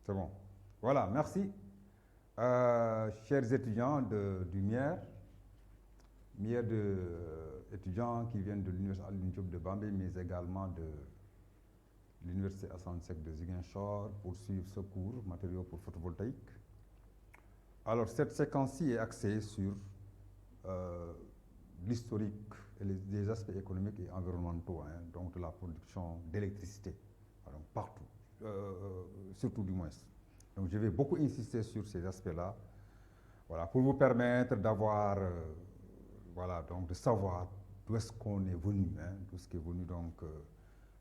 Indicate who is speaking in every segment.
Speaker 1: C'est bon. Voilà, merci. Chers étudiants du MIER étudiants qui viennent de l'Université Alioune Diop de Bambey, mais également de l'Université Assane Seck de Ziguinchor pour suivre ce cours matériaux pour photovoltaïque. Alors, cette séquence-ci est axée sur l'historique et les aspects économiques et environnementaux, donc de la production d'électricité, partout, surtout du moins. Donc, je vais beaucoup insister sur ces aspects-là, voilà, pour vous permettre d'avoir, voilà, donc de savoir d'où est-ce qu'on est venu, d'où est-ce qu'est venu donc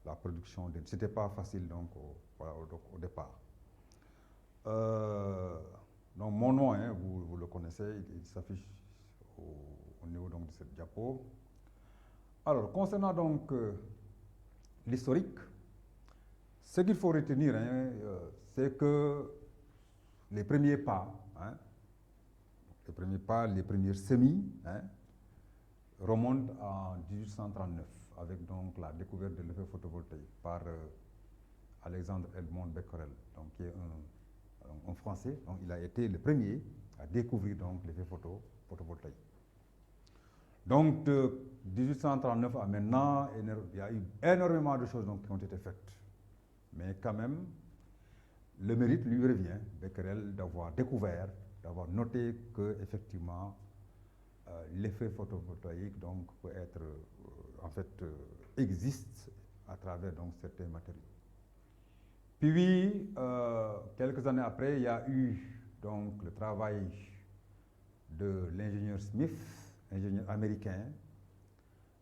Speaker 1: la production. C'était pas facile donc au départ. Donc mon nom, vous le connaissez, il s'affiche au niveau donc de cette diapo. Alors, concernant donc l'historique, ce qu'il faut retenir, c'est que les premiers pas, les premiers semis, remontent en 1839, avec donc la découverte de l'effet photovoltaïque par Alexandre Edmond Becquerel, donc, qui est un Français. Donc, il a été le premier à découvrir donc l'effet photovoltaïque. Donc, de 1839 à maintenant, il y a eu énormément de choses donc, qui ont été faites. Mais quand même, le mérite lui revient, Becquerel, d'avoir découvert, d'avoir noté que effectivement l'effet photovoltaïque donc peut être, existe à travers donc certains matériaux. Puis, quelques années après, il y a eu donc le travail de l'ingénieur Smith, ingénieur américain,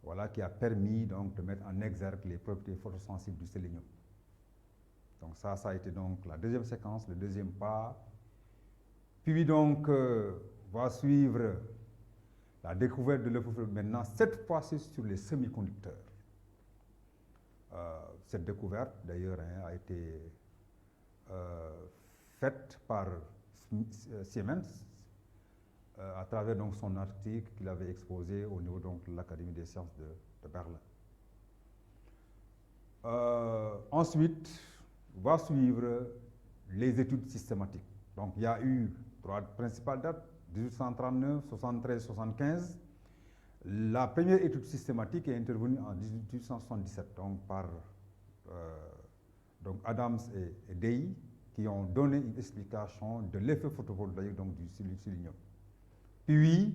Speaker 1: voilà, qui a permis donc de mettre en exergue les propriétés photosensibles du sélénium. Donc ça a été donc la deuxième séquence, le deuxième pas. Puis donc, va suivre la découverte de l'effet maintenant, cette fois-ci sur les semi-conducteurs. Cette découverte, d'ailleurs, a été faite par Siemens à travers donc, son article qu'il avait exposé au niveau donc, de l'Académie des sciences de Berlin. Ensuite, va suivre les études systématiques. Donc, il y a eu trois principales dates, 1839, 73, 75. La première étude systématique est intervenue en 1877, donc par donc Adams et Day, qui ont donné une explication de l'effet photovoltaïque donc, du sélénium. Puis,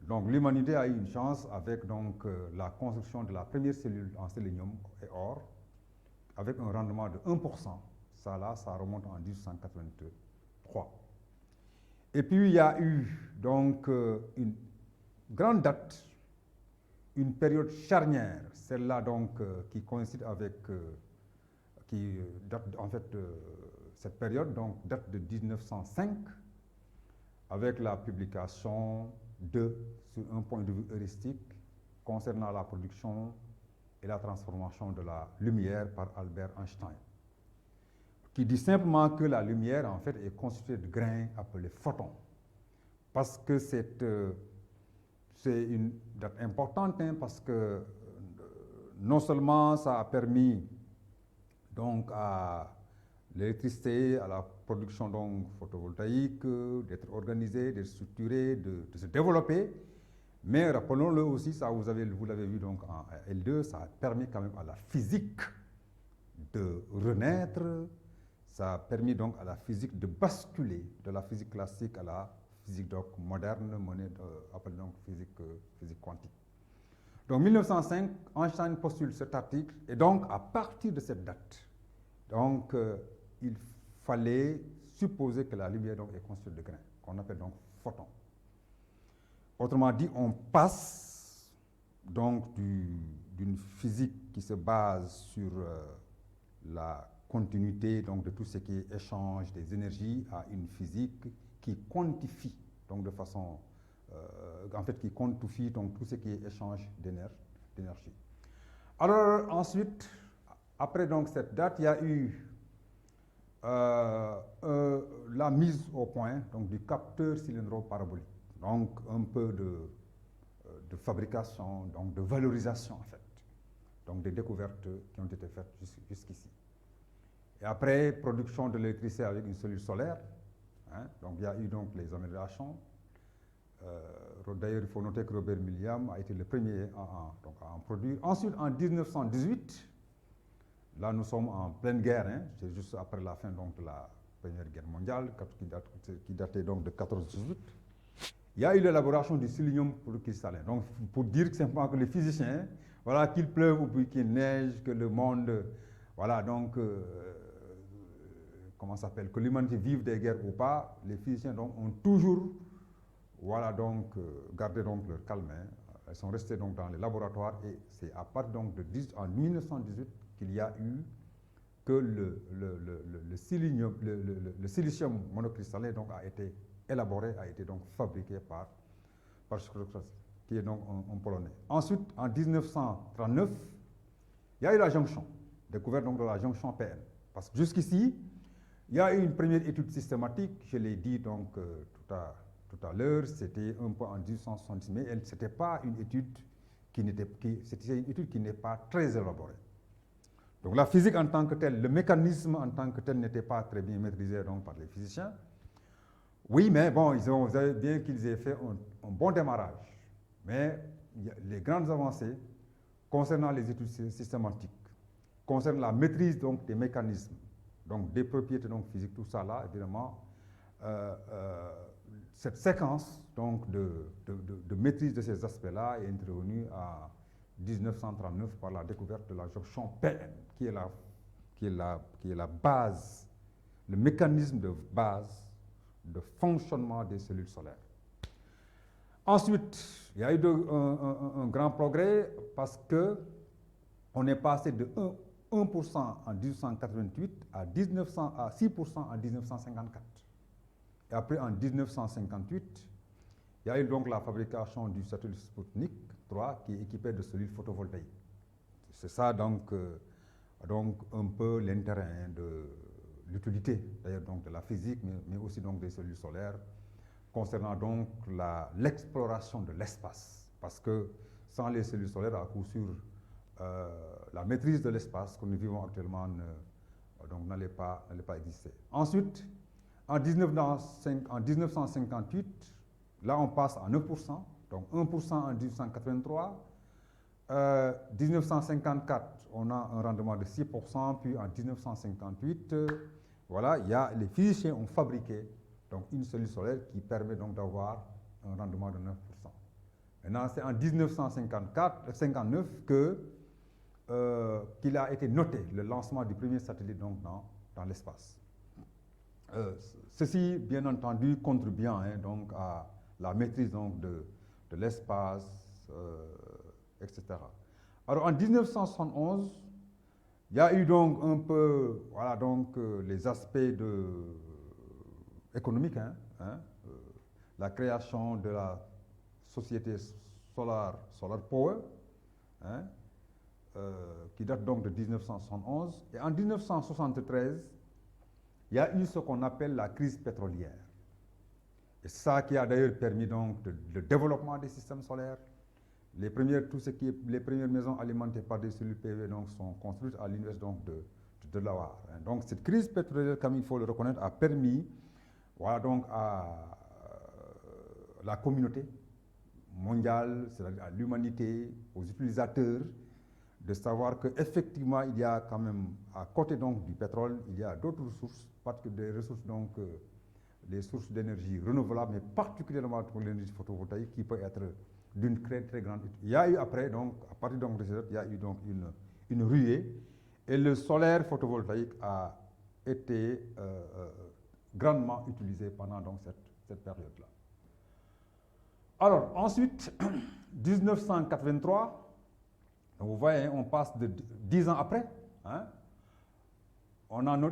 Speaker 1: donc, l'humanité a eu une chance avec donc, la construction de la première cellule en sélénium et or, avec un rendement de 1%. Ça, là, ça remonte en 1883. Et puis, il y a eu donc une grande date, une période charnière, celle-là donc qui coïncide avec, qui date en fait, cette période donc date de 1905, avec la publication sur un point de vue heuristique, concernant la production et la transformation de la lumière par Albert Einstein, qui dit simplement que la lumière, en fait, est constituée de grains appelés photons. Parce que c'est une date importante, parce que non seulement ça a permis donc à l'électricité, à la production donc photovoltaïque, d'être organisée, d'être structurée, de se développer, mais rappelons-le aussi, ça vous l'avez vu donc en L2, ça a permis quand même à la physique de renaître, ça a permis donc à la physique de basculer de la physique classique à la physique donc moderne, appelée donc physique quantique. Donc 1905, Einstein postule cet article, et donc à partir de cette date, donc il fallait supposer que la lumière donc, est constituée de grains, qu'on appelle donc photons. Autrement dit, on passe donc d'une physique qui se base sur la continuité donc, de tout ce qui est échange des énergies à une physique qui quantifie, donc de façon, en fait, qui quantifie donc, tout ce qui est échange d'énergie. Alors ensuite, après donc, cette date, il y a eu la mise au point donc, du capteur cylindro-parabolique. Donc, un peu de fabrication, donc de valorisation, en fait. Donc, des découvertes qui ont été faites jusqu'ici. Et après, production de l'électricité avec une cellule solaire. Hein, donc il y a eu donc les améliorations. D'ailleurs, il faut noter que Robert Milliam a été le premier à en produire. Ensuite, en 1918, là nous sommes en pleine guerre, hein, c'est juste après la fin donc, de la Première Guerre mondiale, qui datait donc de 14-18. Il y a eu l'élaboration du sélénium cristallin. Donc, pour dire simplement que les physiciens, voilà, qu'il pleuve ou qu'il neige, que le monde, voilà, donc, comment ça s'appelle, que l'humanité vive des guerres ou pas, les physiciens donc, ont toujours, voilà, donc, gardé donc leur calme. Hein. Ils sont restés donc dans les laboratoires et c'est à partir donc en 1918 qu'il y a eu que le silicium monocristallin donc, a été élaboré, a été donc fabriqué par qui est donc un Polonais. Ensuite, en 1939, il y a eu la jonction, découverte donc de la jonction PN. Parce que jusqu'ici, il y a eu une première étude systématique, je l'ai dit donc tout à l'heure, c'était un peu en 1870, mais ce n'était pas une étude c'était une étude qui n'est pas très élaborée. Donc la physique en tant que telle, le mécanisme en tant que tel n'était pas très bien maîtrisé donc, par les physiciens. Oui, mais bon, vous savez bien qu'ils aient fait un bon démarrage. Mais les grandes avancées concernant les études systématiques, concernant la maîtrise donc, des mécanismes, donc des propriétés donc, physiques, tout ça là, évidemment, cette séquence donc, de maîtrise de ces aspects-là est intervenue à 1939 par la découverte de la jonction PN, qui est la base, le mécanisme de base de fonctionnement des cellules solaires. Ensuite, il y a eu un grand progrès parce qu'on est passé de 1% en 1888 à 6% en 1954. Et après, en 1958, il y a eu donc la fabrication du satellite Sputnik 3 qui est équipé de cellules photovoltaïques. C'est ça donc un peu l'intérêt de l'utilité d'ailleurs donc de la physique, mais aussi donc des cellules solaires, concernant donc l'exploration de l'espace. Parce que sans les cellules solaires, à coup sûr, la maîtrise de l'espace que nous vivons actuellement n'allait pas exister. Ensuite, en 1958, là on passe à 9%, donc 1% en 1983. 1954, on a un rendement de 6%, puis en 1958, voilà, les physiciens ont fabriqué donc, une cellule solaire qui permet donc d'avoir un rendement de 9%. Maintenant, c'est en 1959 qu'il a été noté le lancement du premier satellite donc, dans l'espace. Ceci, bien entendu, contribuant hein, donc, à la maîtrise donc, de l'espace, etc. Alors, en 1971, il y a eu donc un peu, voilà, donc, les aspects économiques, la création de la société Solar Power, qui date donc de 1971. Et en 1973, il y a eu ce qu'on appelle la crise pétrolière. Et ça qui a d'ailleurs permis donc le développement des systèmes solaires. Les premières maisons alimentées par des cellules PV donc, sont construites à l'université de Delaware. Donc cette crise pétrolière, comme il faut le reconnaître, a permis voilà, donc, à la communauté mondiale, c'est-à-dire à l'humanité, aux utilisateurs, de savoir qu'effectivement, il y a quand même, à côté donc, du pétrole, il y a d'autres ressources, des ressources donc, les sources d'énergie renouvelables, mais particulièrement pour l'énergie photovoltaïque, qui peut être d'une très, très grande utilité. Il y a eu après, donc, à partir donc, de cette, il y a eu donc une ruée, et le solaire photovoltaïque a été grandement utilisé pendant donc, cette période-là. Alors, ensuite, 1983, donc vous voyez, on passe de 10 ans après, hein,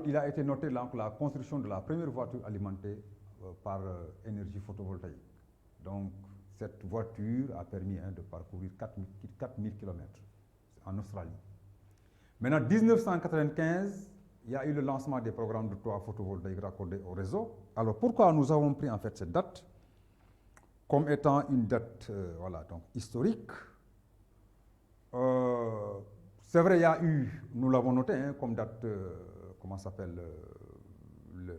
Speaker 1: il a été noté donc, la construction de la première voiture alimentée par énergie photovoltaïque. Donc, cette voiture a permis de parcourir 4000 km en Australie. Maintenant, en 1995, il y a eu le lancement des programmes de toits photovoltaïques raccordés au réseau. Alors, pourquoi nous avons pris en fait cette date comme étant une date voilà, donc, historique? C'est vrai, il y a eu, nous l'avons noté, comme date comment s'appelle,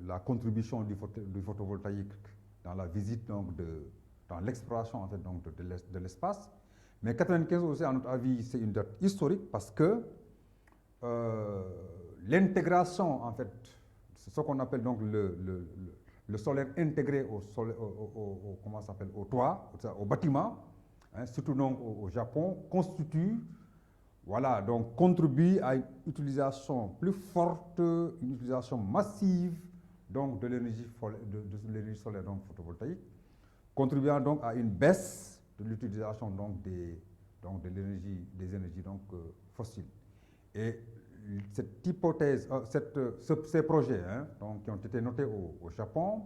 Speaker 1: la contribution du photovoltaïque dans la visite, donc, dans l'exploration, en fait, donc, de l'espace. Mais 95 aussi, à notre avis, c'est une date historique parce que l'intégration, en fait, c'est ce qu'on appelle donc le solaire intégré comment s'appelle, au toit, au bâtiment, hein, surtout donc au Japon, constitue, voilà, donc contribue à une utilisation plus forte, une utilisation massive donc de l'énergie solaire donc photovoltaïque, contribuant donc à une baisse de l'utilisation donc des énergies donc fossiles. Et cette hypothèse, ces projets, hein, donc, qui ont été notés au Japon,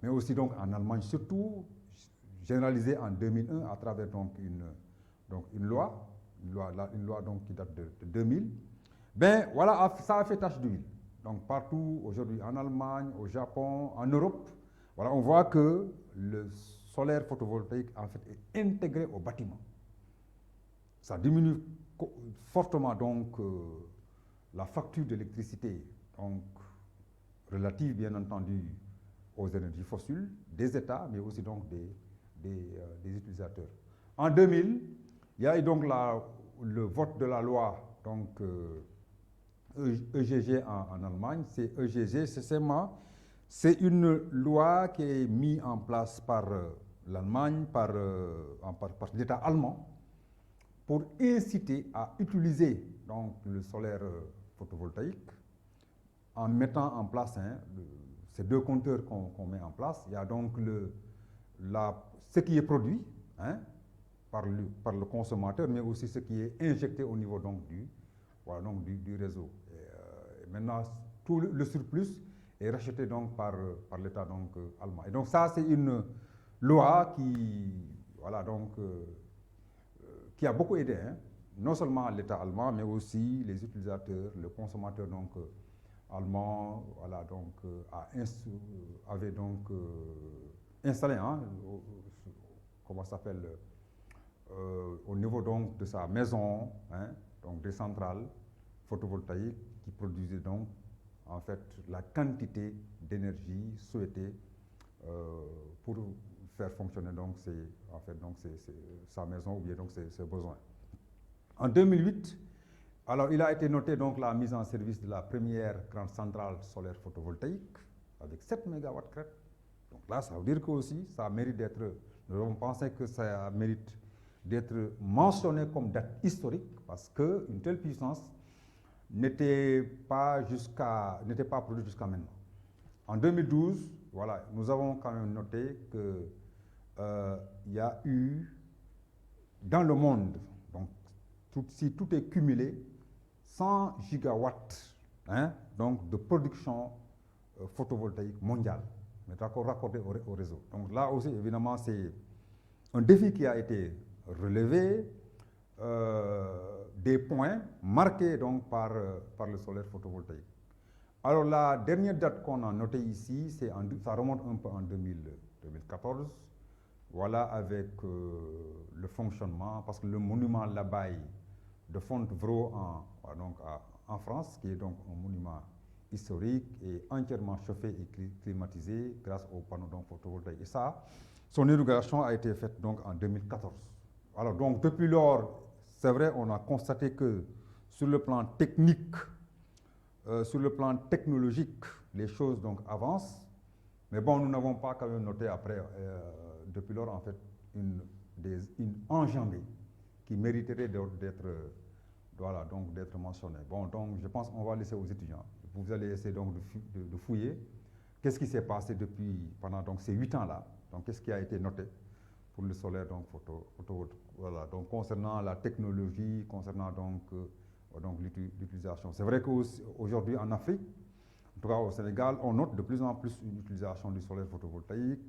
Speaker 1: mais aussi donc en Allemagne surtout, généralisés en 2001 à travers donc une loi donc, qui date de 2000, ben voilà, ça a fait tache d'huile. Donc partout aujourd'hui, en Allemagne, au Japon, en Europe, voilà, on voit que le solaire photovoltaïque en fait est intégré au bâtiment. Ça diminue fortement donc la facture d'électricité, donc relative bien entendu aux énergies fossiles des États, mais aussi donc des utilisateurs. En 2000, il y a eu donc le vote de la loi donc EGG en Allemagne. C'est EGG, c'est une loi qui est mise en place par l'Allemagne, par l'État allemand, pour inciter à utiliser donc, le solaire photovoltaïque en mettant en place ces deux compteurs qu'on met en place. Il y a donc ce qui est produit, hein, par le consommateur, mais aussi ce qui est injecté au niveau donc, du réseau. Et maintenant, tout le surplus est racheté donc, par l'État donc, allemand. Et donc ça, c'est une loi qui a beaucoup aidé, hein, non seulement l'État allemand, mais aussi les utilisateurs, le consommateur donc, allemand, voilà, donc, avait donc installé, hein, comment ça s'appelle, au niveau donc de sa maison, hein, donc des centrales photovoltaïques qui produisaient donc en fait la quantité d'énergie souhaitée pour faire fonctionner donc sa maison ou bien donc ses besoins. En 2008, alors il a été noté donc la mise en service de la première grande centrale solaire photovoltaïque avec 7 MW crête. Donc là, ça veut dire que aussi ça mérite d'être, nous avons pensé que ça mérite d'être mentionné comme date historique parce qu'une telle puissance n'était pas produite jusqu'à maintenant. En 2012, voilà, nous avons quand même noté que il y a eu dans le monde, donc si tout est cumulé, 100 gigawatts, hein, donc de production photovoltaïque mondiale, mais d'accord, raccordé au réseau. Donc là aussi, évidemment, c'est un défi qui a été relevé, des points marqués donc par le solaire photovoltaïque. Alors la dernière date qu'on a notée ici, ça remonte un peu en 2014, voilà, avec le fonctionnement, parce que le monument Labaye de Fontevraud en France, qui est donc un monument historique et entièrement chauffé et climatisé grâce aux panneaux photovoltaïques. Et ça, son inauguration a été faite donc en 2014. Alors donc depuis lors, c'est vrai, on a constaté que sur le plan technique, sur le plan technologique, les choses donc avancent, mais bon, nous n'avons pas quand même noté après, depuis lors en fait, une enjambée qui mériterait d'être mentionnée. Bon, donc je pense qu'on va laisser aux étudiants. Vous allez essayer donc de fouiller qu'est-ce qui s'est passé pendant donc ces 8 ans-là. Donc qu'est-ce qui a été noté pour le solaire donc voilà, donc concernant la technologie, concernant donc l'utilisation. C'est vrai qu'aujourd'hui en Afrique, en tout cas au Sénégal, on note de plus en plus une utilisation du solaire photovoltaïque.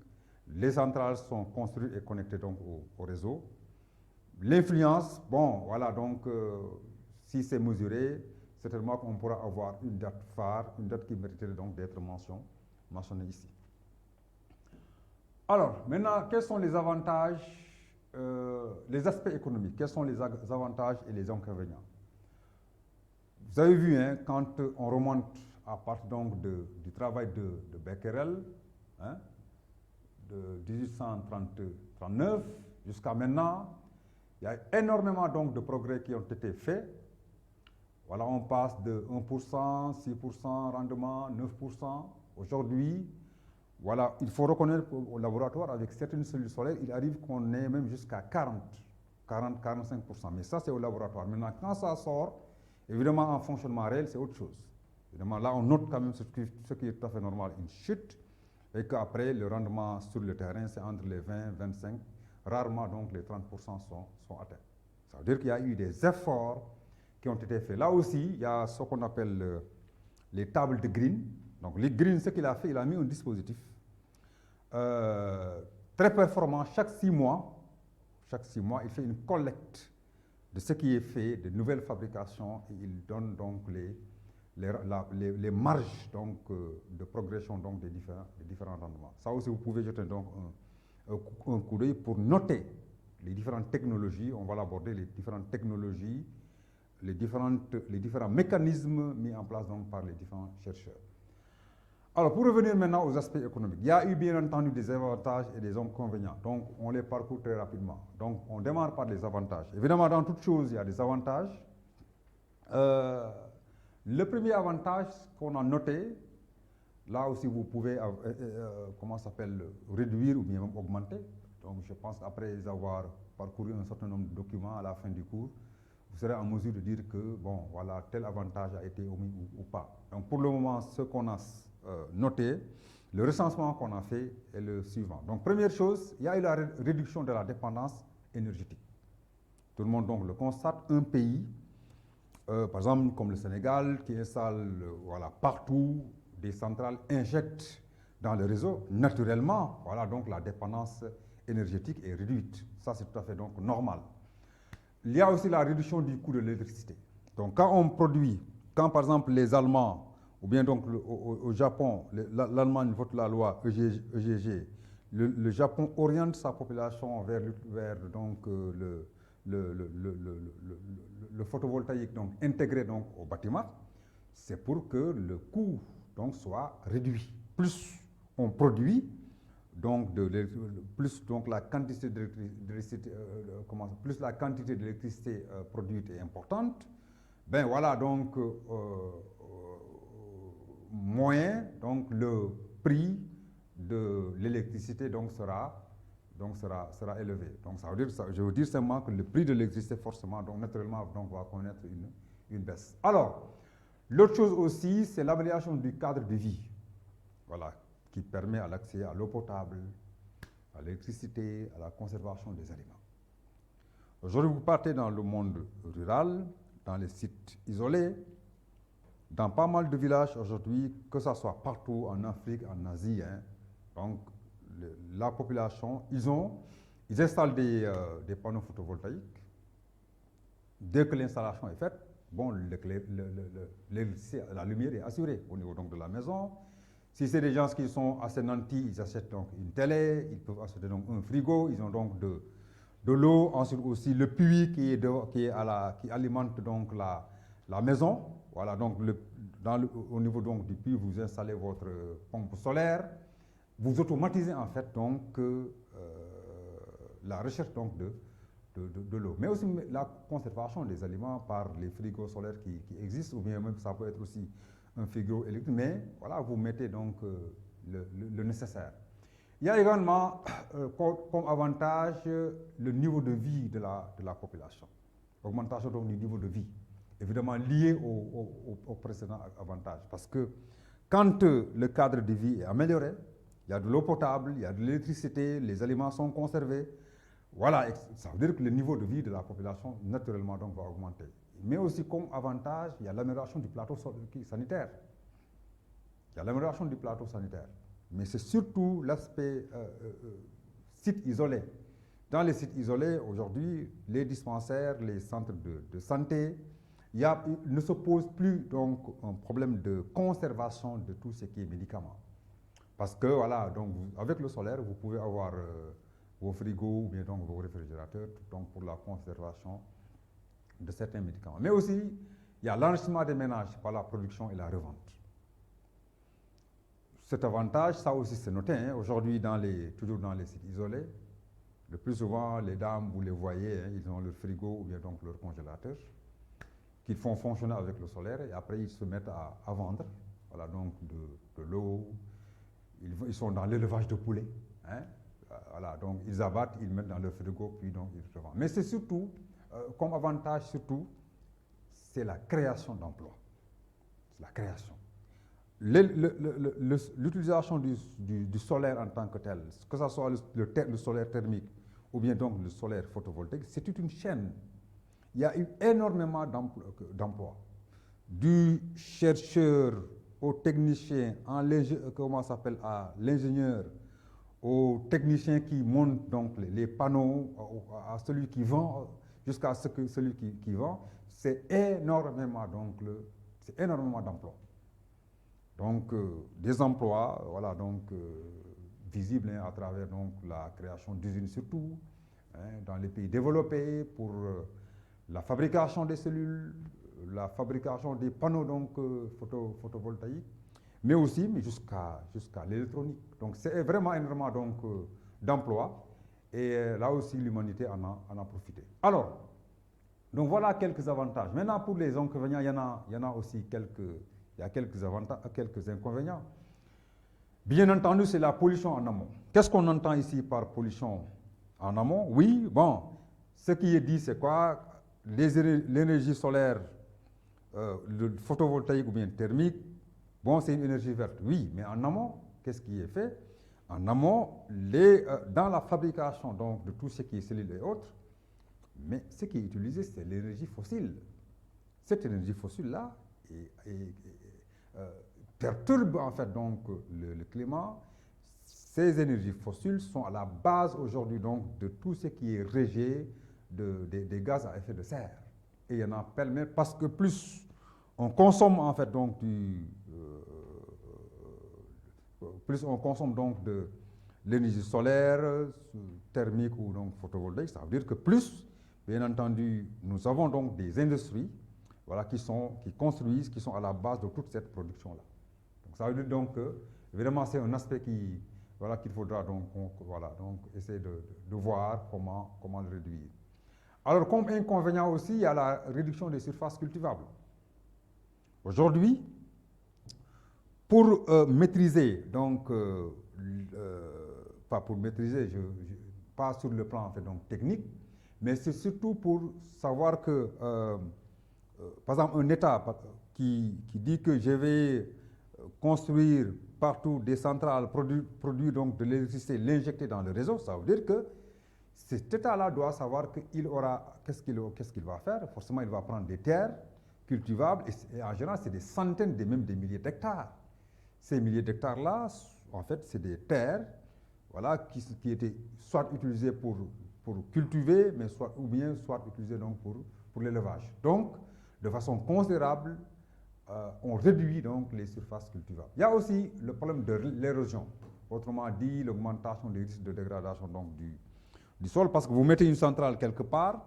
Speaker 1: Les centrales sont construites et connectées donc au réseau. L'influence, bon, voilà, donc si c'est mesuré, certainement qu'on pourra avoir une date phare, une date qui mériterait donc d'être mentionnée ici. Alors, maintenant, quels sont les avantages, les aspects économiques, quels sont les avantages et les inconvénients? Vous avez vu, hein, quand on remonte à partir donc du travail de Becquerel, hein, de 1839 jusqu'à maintenant, il y a énormément donc de progrès qui ont été faits. Voilà, on passe de 1%, 6% rendement, 9%. Aujourd'hui, voilà, il faut reconnaître qu'au laboratoire, avec certaines cellules solaires, il arrive qu'on ait même jusqu'à 40-45%. Mais ça, c'est au laboratoire. Maintenant, quand ça sort, évidemment, en fonctionnement réel, c'est autre chose. Évidemment, là, on note quand même ce qui est tout à fait normal, une chute, et qu'après, le rendement sur le terrain, c'est entre les 20 et 25. Rarement, donc, les 30% sont atteints. Ça veut dire qu'il y a eu des efforts qui ont été faits. Là aussi, il y a ce qu'on appelle les tables de green. Donc, les green, ce qu'il a fait, il a mis un dispositif très performant. Chaque 6 mois, il fait une collecte de ce qui est fait, de nouvelles fabrications, et il donne donc les marges donc, de progression donc, des différents rendements. Ça aussi, vous pouvez jeter donc un coup d'œil pour noter les différentes technologies. On va l'aborder, les différentes technologies, les différents mécanismes mis en place donc, par les différents chercheurs. Alors, pour revenir maintenant aux aspects économiques, il y a eu bien entendu des avantages et des inconvénients. Donc, on les parcourt très rapidement. Donc, on démarre par les avantages. Évidemment, dans toute chose, il y a des avantages. Le premier avantage qu'on a noté, là aussi vous pouvez, réduire ou bien même augmenter. Donc, je pense qu'après avoir parcouru un certain nombre de documents à la fin du cours, vous serez en mesure de dire que, bon, voilà, tel avantage a été omis ou pas. Donc, pour le moment, ce qu'on a noté, le recensement qu'on a fait est le suivant. Donc, première chose, il y a eu la réduction de la dépendance énergétique. Tout le monde donc le constate. Un pays, par exemple comme le Sénégal, qui installe voilà, partout des centrales, injecte dans le réseau, naturellement, voilà, donc la dépendance énergétique est réduite. Ça, c'est tout à fait donc normal. Il y a aussi la réduction du coût de l'électricité. Donc, quand par exemple les Allemands ou bien donc au Japon, l'Allemagne vote la loi EGG, le Japon oriente sa population vers donc, le photovoltaïque donc, intégré donc, au bâtiment, c'est pour que le coût donc, soit réduit. Plus on produit, donc plus donc, la quantité d'électricité plus la quantité d'électricité produite est importante, ben voilà donc moyen, donc le prix de l'électricité donc sera élevé. Donc ça veut dire, je veux dire simplement que le prix de l'électricité forcément, donc naturellement, donc, va connaître une baisse. Alors, l'autre chose aussi, c'est l'amélioration du cadre de vie, voilà, qui permet à l'accès à l'eau potable, à l'électricité, à la conservation des aliments. Aujourd'hui, vous partez dans le monde rural, dans les sites isolés, dans pas mal de villages aujourd'hui, que ce soit partout en Afrique, en Asie, hein, donc la population, ils installent des panneaux photovoltaïques. Dès que l'installation est faite, bon, la lumière est assurée au niveau donc, de la maison. Si c'est des gens qui sont assez nantis, ils achètent donc une télé, ils peuvent acheter donc un frigo, ils ont donc de l'eau, ensuite aussi le puits qui alimente donc la maison. Voilà, donc au niveau donc, du puits, vous installez votre pompe solaire, vous automatisez en fait donc la recherche donc de l'eau, mais aussi la conservation des aliments par les frigos solaires qui existent, ou bien même ça peut être aussi un frigo électrique, mais voilà, vous mettez donc le nécessaire. Il y a également comme avantage le niveau de vie de la population, augmentation donc du niveau de vie, évidemment lié au précédent avantage, parce que quand le cadre de vie est amélioré, il y a de l'eau potable, il y a de l'électricité, les aliments sont conservés, voilà, ça veut dire que le niveau de vie de la population, naturellement, donc, va augmenter. Mais aussi, comme avantage, il y a l'amélioration du plateau sanitaire. Il y a l'amélioration du plateau sanitaire. Mais c'est surtout l'aspect site isolé. Dans les sites isolés, aujourd'hui, les dispensaires, les centres de santé, il ne se pose plus donc un problème de conservation de tout ce qui est médicaments. Parce que, voilà, donc, avec le solaire, vous pouvez avoir vos frigos ou bien donc vos réfrigérateurs donc pour la conservation de certains médicaments. Mais aussi, il Il y a l'enrichissement des ménages par la production et la revente. Cet avantage, ça aussi c'est noté, hein, aujourd'hui toujours dans les sites isolés. Le plus souvent, les dames, vous les voyez, hein, ils ont leur frigo ou bien donc leur congélateur qu'ils font fonctionner avec le solaire et après ils se mettent à vendre. Voilà, donc de l'eau. Ils sont dans l'élevage de poulets. Hein, voilà, donc ils abattent, ils mettent dans leur frigo, puis donc ils revendent. Mais c'est surtout, comme avantage surtout, c'est la création d'emplois. C'est la création. L'utilisation du solaire en tant que tel, que ce soit le solaire thermique ou bien donc le solaire photovoltaïque, c'est toute une chaîne. Il y a eu énormément d'emplois. Du chercheur au technicien, à l'ingénieur, au technicien qui monte donc les panneaux, à celui qui vend, jusqu'à celui qui vend, c'est énormément d'emplois. Donc, des emplois, voilà, donc, visibles hein, à travers donc, la création d'usines surtout, hein, dans les pays développés, pour la fabrication des cellules, la fabrication des panneaux donc, photovoltaïques, mais aussi jusqu'à l'électronique. Donc, c'est vraiment énormément d'emplois, et là aussi, l'humanité en a profité. Alors, donc voilà quelques avantages. Maintenant, pour les inconvénients, il y en a aussi quelques avantages, quelques inconvénients. Bien entendu, c'est la pollution en amont. Qu'est-ce qu'on entend ici par pollution en amont? Oui, bon, ce qui est dit, c'est quoi? L'énergie solaire, le photovoltaïque ou bien thermique, bon, c'est une énergie verte. Oui, mais en amont, qu'est-ce qui est fait? En amont, dans la fabrication donc, de tout ce qui est cellules et autres, mais ce qui est utilisé, c'est l'énergie fossile. Cette énergie fossile-là perturbe en fait donc le climat. Ces énergies fossiles sont à la base aujourd'hui donc de tout ce qui est rejet des gaz à effet de serre. Et il y en a pêle-mêle parce que plus on consomme en fait donc plus on consomme donc de l'énergie solaire, thermique ou donc photovoltaïque, ça veut dire que plus, bien entendu, nous avons donc des industries, voilà, qui construisent, qui sont à la base de toute cette production-là. Donc ça veut dire donc que, évidemment, c'est un aspect qu'il faudra donc essayer de voir comment le réduire. Alors, comme inconvénient aussi, il y a la réduction des surfaces cultivables. Aujourd'hui, pour maîtriser, donc, pas pour maîtriser, pas sur le plan en fait, donc, technique, mais c'est surtout pour savoir que, par exemple, un État qui dit que je vais construire partout des centrales, produire donc de l'électricité, l'injecter dans le réseau, ça veut dire que cet État-là doit savoir qu'il aura, qu'est-ce qu'il va faire? Forcément, il va prendre des terres cultivables, et en général, c'est des centaines, même des milliers d'hectares. Ces milliers d'hectares-là, en fait, c'est des terres, voilà, qui étaient soit utilisées pour cultiver, mais soit utilisées donc pour l'élevage. Donc, de façon considérable, on réduit donc les surfaces cultivables. Il y a aussi le problème de l'érosion, autrement dit, l'augmentation des risques de dégradation donc, du sol, parce que vous mettez une centrale quelque part,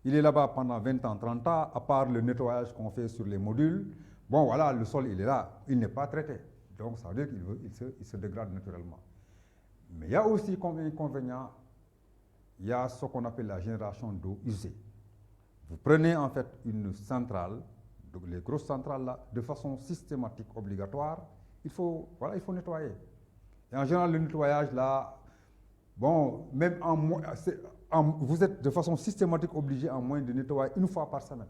Speaker 1: il est là-bas pendant 20 ans, 30 ans, à part le nettoyage qu'on fait sur les modules, bon voilà, le sol il est là, il n'est pas traité. Donc ça veut dire qu'il se dégrade naturellement. Mais il y a aussi comme inconvénient, il y a ce qu'on appelle la génération d'eau usée. Vous prenez en fait une centrale, donc les grosses centrales là, de façon systématique, obligatoire, il faut nettoyer. Et en général, le nettoyage là, bon, même vous êtes de façon systématique obligé en moins de nettoyer une fois par semaine.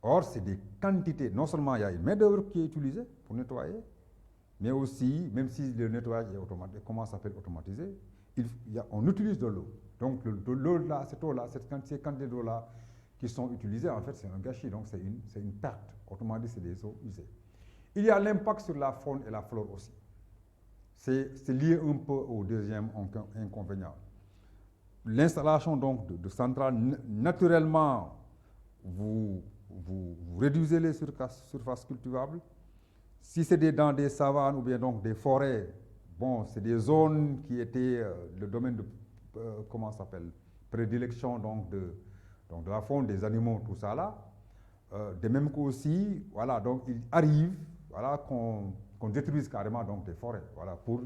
Speaker 1: Or, c'est des quantités. Non seulement il y a une main-d'œuvre qui est utilisée pour nettoyer, mais aussi, même si le nettoyage est automatique, commence à être automatisé, on utilise de l'eau. Donc, l'eau là, ces quantités d'eau là qui sont utilisées, en fait, c'est un gâchis. Donc, c'est une perte. Autrement dit, c'est des eaux usées. Il y a l'impact sur la faune et la flore aussi. C'est lié un peu au deuxième inconvénient. L'installation donc de centrales, naturellement, vous réduisez les surfaces cultivables. Si c'est dans des savanes ou bien donc des forêts, bon, c'est des zones qui étaient le domaine de, prédilection donc de la faune, des animaux, tout ça là. de même qu'aussi, voilà, donc il arrive, voilà, qu'on détruise carrément donc des forêts, voilà, pour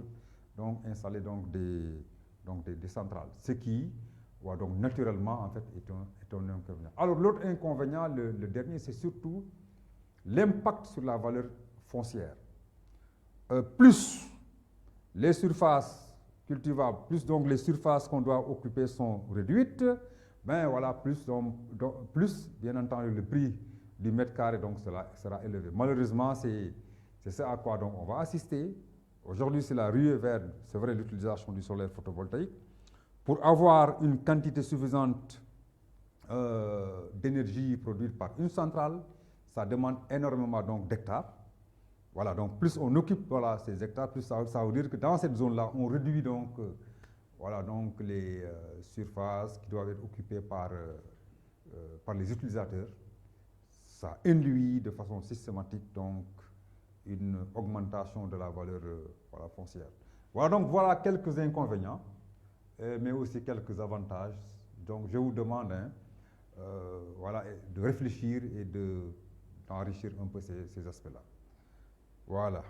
Speaker 1: donc installer donc des centrales, ce qui, voilà, donc naturellement en fait est un inconvénient. Alors l'autre inconvénient, le dernier, c'est surtout l'impact sur la valeur foncière. Plus les surfaces cultivables, plus donc les surfaces qu'on doit occuper sont réduites, ben voilà, plus bien entendu le prix du mètre carré donc sera élevé. Malheureusement, c'est ce à quoi donc on va assister. Aujourd'hui, c'est la ruée vers, c'est vrai, l'utilisation du solaire photovoltaïque. Pour avoir une quantité suffisante d'énergie produite par une centrale, ça demande énormément donc d'hectares. Voilà, donc plus on occupe voilà, ces hectares, plus ça veut dire que dans cette zone-là, on réduit donc, voilà, donc les surfaces qui doivent être occupées par les utilisateurs. Ça induit de façon systématique donc une augmentation de la valeur voilà, foncière. Voilà, donc voilà quelques inconvénients, mais aussi quelques avantages. Donc je vous demande voilà, de réfléchir et d'enrichir un peu ces aspects-là. Voilà.